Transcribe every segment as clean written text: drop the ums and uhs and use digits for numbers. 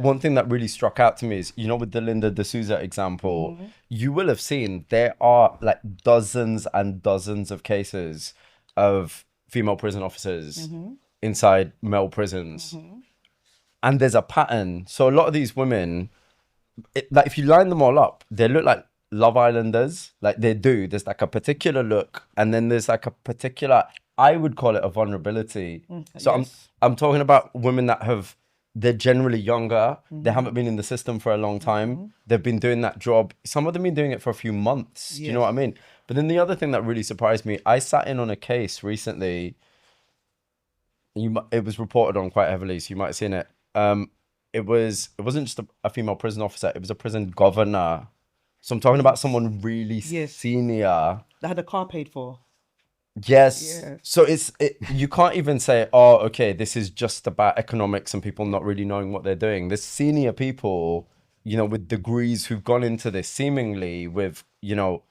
one thing that really struck out to me is, you know, with the Linda D'Souza example, you will have seen there are like dozens and dozens of cases of female prison officers inside male prisons. And there's a pattern. So a lot of these women, like if you line them all up, they look like Love Islanders. Like they do. There's like a particular look, and then there's like a particular, I would call it a vulnerability. So I'm talking about women that they're generally younger. They haven't been in the system for a long time. They've been doing that job. Some of them been doing it for a few months. Do you know what I mean? But then the other thing that really surprised me, I sat in on a case recently. It was reported on quite heavily, so you might have seen it. It wasn't just a female prison officer, it was a prison governor. So I'm talking about someone really senior. That had a car paid for. Yes. So you can't even say, oh, okay, this is just about economics and people not really knowing what they're doing. There's senior people, you know, with degrees who've gone into this seemingly with, you know,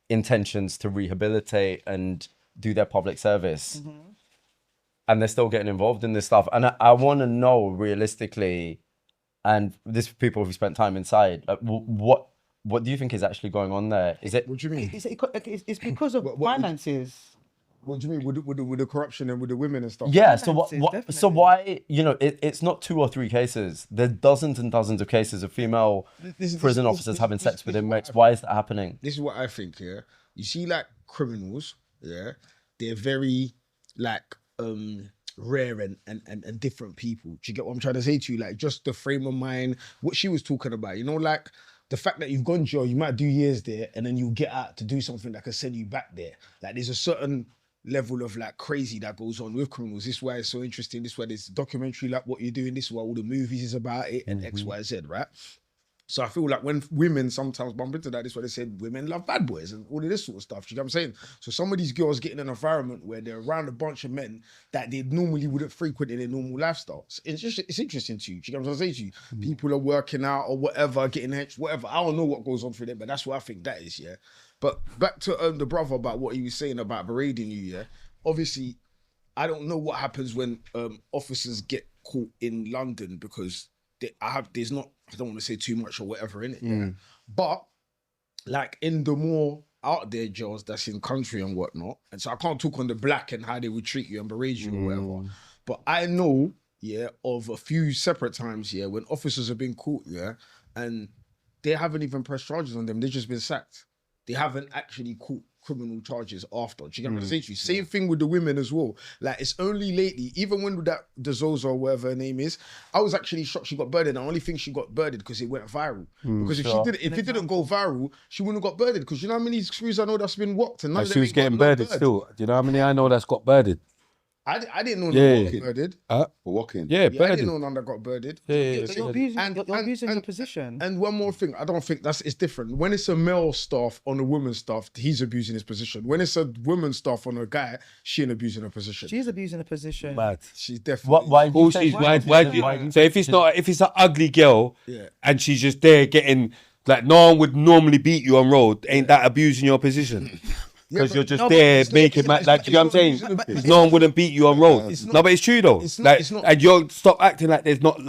intentions to rehabilitate and do their public service. And they're still getting involved in this stuff. And I want to know realistically, and this people who spent time inside, what do you think is actually going on there? Is it? What do you mean? It's because of finances. What do you mean with the corruption and with the women and stuff? Yeah. So what? So why? You know, it's not 2 or 3 cases. There's dozens and dozens of cases of female prison officers having sex with inmates. Why is that happening? This is what I think. Yeah, you see, like criminals. Yeah, they're very like rare and different people. Do you get what I'm trying to say to you? Like just the frame of mind, what she was talking about, you know, like the fact that you've gone to jail, you might do years there and then you get out to do something that can send you back there. Like there's a certain level of like crazy that goes on with criminals. This is why it's so interesting. This is why there's documentary like what you're doing. This is why all the movies is about it and X, Y, Z, right? So I feel like when women sometimes bump into that, this is why they said women love bad boys and all of this sort of stuff. Do you know what I'm saying? So some of these girls get in an environment where they're around a bunch of men that they normally wouldn't frequent in their normal lifestyles. It's interesting to you. Do you know what I'm saying to you? People are working out or whatever, getting hitched, whatever. I don't know what goes on for them, but that's what I think that is, yeah. But back to the brother about what he was saying about berating you, yeah. Obviously, I don't know what happens when officers get caught in London because there's not, I don't want to say too much or whatever in it, yeah. But like in the more out there jails that's in country and whatnot, and so I can't talk on the black and how they would treat you and berate you or whatever. But I know, yeah, of a few separate times, yeah, when officers have been caught, yeah, and they haven't even pressed charges on them, they've just been sacked. They haven't actually caught criminal charges after. Do you get what I'm saying to you? Same thing with the women as well. Like it's only lately, even when that D'Souza or whatever her name is, I was actually shocked she got birded. I only think she got birded because it went viral. Because if it didn't go viral, she wouldn't have got birded. Because you know how many screws I know that's been whopped and none of them she was getting birded still. Do you know how many I know that's got birded? I didn't know none got birded. For walking. Yeah, I didn't know none that got birded. You're abusing your position. And one more thing, I don't think it's different. When it's a male staff on a woman's staff, he's abusing his position. When it's a woman's staff on a guy, she ain't abusing her position. She's abusing her position. Mad. She's definitely. Why so if it's an ugly girl and she's just there getting like no one would normally beat you on road, ain't that abusing your position? Because you're just there making like, you know what I'm saying? No one wouldn't beat you on road. No, but it's true though. And you're stop acting like there's not.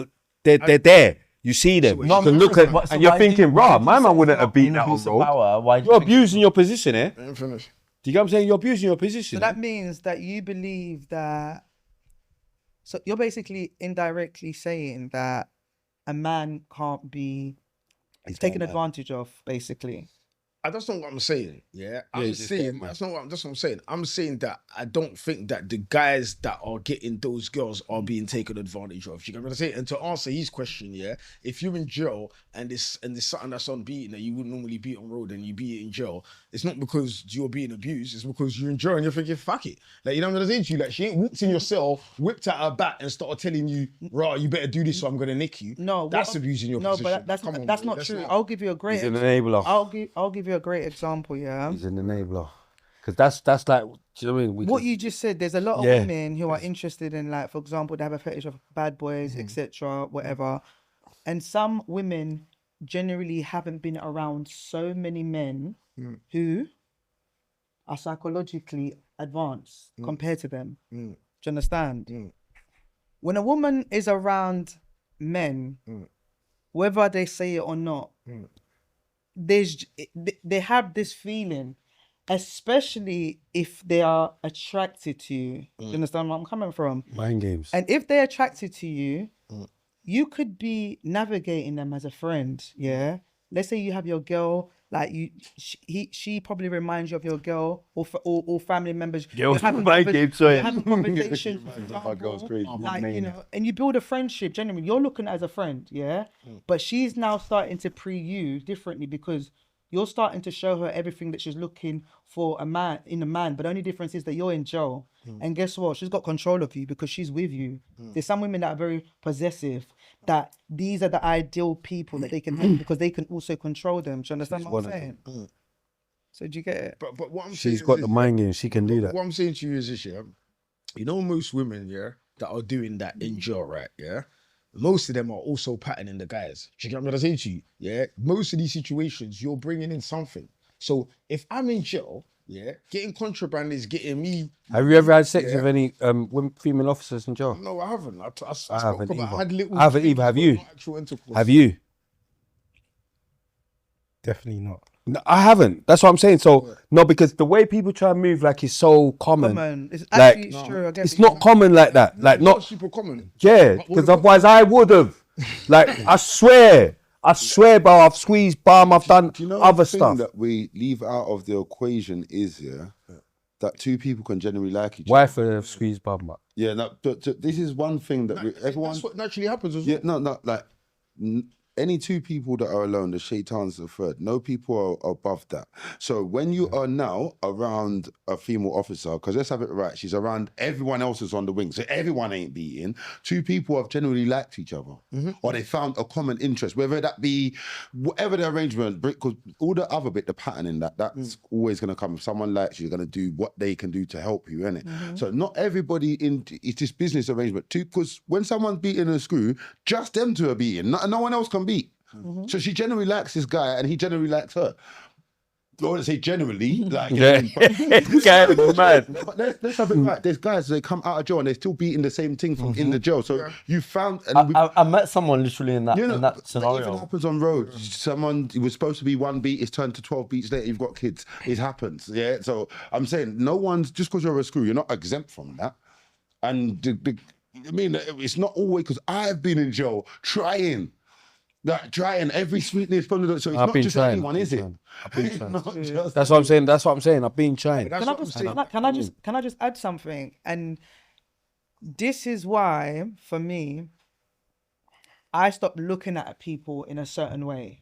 They're there. You see them. You can look at, and you're thinking, "Rah, my man wouldn't have beaten that on road." You're abusing your position, eh? Do you get what I'm saying? You're abusing your position. So that means that you believe that. So you're basically indirectly saying that a man can't be taken advantage of, basically. That's not what I'm saying. Yeah, I'm saying that's not what I'm saying. I'm saying that I don't think that the guys that are getting those girls are being taken advantage of. You get what I'm saying? And to answer his question, yeah, if you're in jail and there's something that's unbeaten that you wouldn't normally beat on road and you beat it in jail, it's not because you're being abused. It's because you're in jail and you're thinking, fuck it. Like, you know what I'm saying to you? Like, she ain't walked in your cell, whipped out her bat and started telling you, "Rah, you better do this or I'm gonna nick you." No, that's abusing your position. No, but that's not true. I'll give you a great. He's an enabler. I'll give you a great example. Yeah, he's an enabler. Because that's like, do you know what I mean? What you just said. There's a lot of women who are interested in, like, for example, they have a fetish of bad boys, etc., whatever. And some women generally haven't been around so many men who are psychologically advanced compared to them. Do you understand? When a woman is around men whether they say it or not, they have this feeling, especially if they are attracted to you. Do you understand where I'm coming from? Mind games. And if they're attracted to you, you could be navigating them as a friend. Yeah. Let's say you have your girl, like she probably reminds you of your girl or family members. Girls, mind games, sorry. You're having conversations, My girl's crazy. like, you know, and you build a friendship. Genuinely, you're looking at it as a friend, yeah. But she's now starting to you differently because you're starting to show her everything that she's looking for in a man. But the only difference is that you're in jail, and guess what? She's got control of you because she's with you. There's some women that are very possessive. That these are the ideal people that they can have because they can also control them. Do you understand what I'm saying? So do you get it? But what I'm She's saying got is the mind game. She can do that. What I'm saying to you is this, yeah. You know, most women, yeah, that are doing that in jail, right? Yeah. Most of them are also patterning the guys. Do you get what I'm saying to you? Yeah. Most of these situations, you're bringing in something. So if I'm in jail, yeah, getting contraband is getting me. Have you ever had sex with any female officers in jail? No, I haven't. I haven't spoke about, I had little I haven't either. Have you? actual intercourse. Have you? Definitely not. No, I haven't. That's what I'm saying. So no, because the way people try and move like is so common. It's Like, actually true. I guess It's not common like that. Like not not. super common. Yeah, because otherwise I would have. Like I swear, bro. I've squeezed bum. I've done Do you know other the thing stuff. that we leave out of the equation is that two people can generally like each other. Wife would have squeezed bum. Up. Yeah, no, this is one thing that everyone. That's what naturally happens as Yeah, well. no, like any two people that are alone, the shaitan's the third. No people are above that. So when you are now around a female officer, because let's have it right, she's around everyone else is on the wing, so everyone ain't beating. Two people have generally liked each other, or they found a common interest, whether that be whatever the arrangement, because all the other bit, the pattern in that's always going to come. If someone likes you, you're going to do what they can do to help you, innit? So not everybody it's this business arrangement too, because when someone's beating a screw, just them two are beating, no one else can beat. So she generally likes this guy and he generally likes her. I want to say generally, like, Yeah. Mad. but let's have it right. There's guys, they come out of jail and they're still beating the same thing from in the jail. So you found, and I met someone literally in that in that that scenario. even happens on road. Someone, it was supposed to be one beat, it's turned to 12 beats later, you've got kids. It happens, yeah? So I'm saying, no one's, just because you're a screw, you're not exempt from that. And I mean, it's not always, because I've been in jail trying every sweetness from the, so it's I've not been just trying. anyone, is it? I've been trying. Not just- That's what I'm saying. I've been trying. That's what I'm saying. Can I just add something? And this is why, for me, I stopped looking at people in a certain way.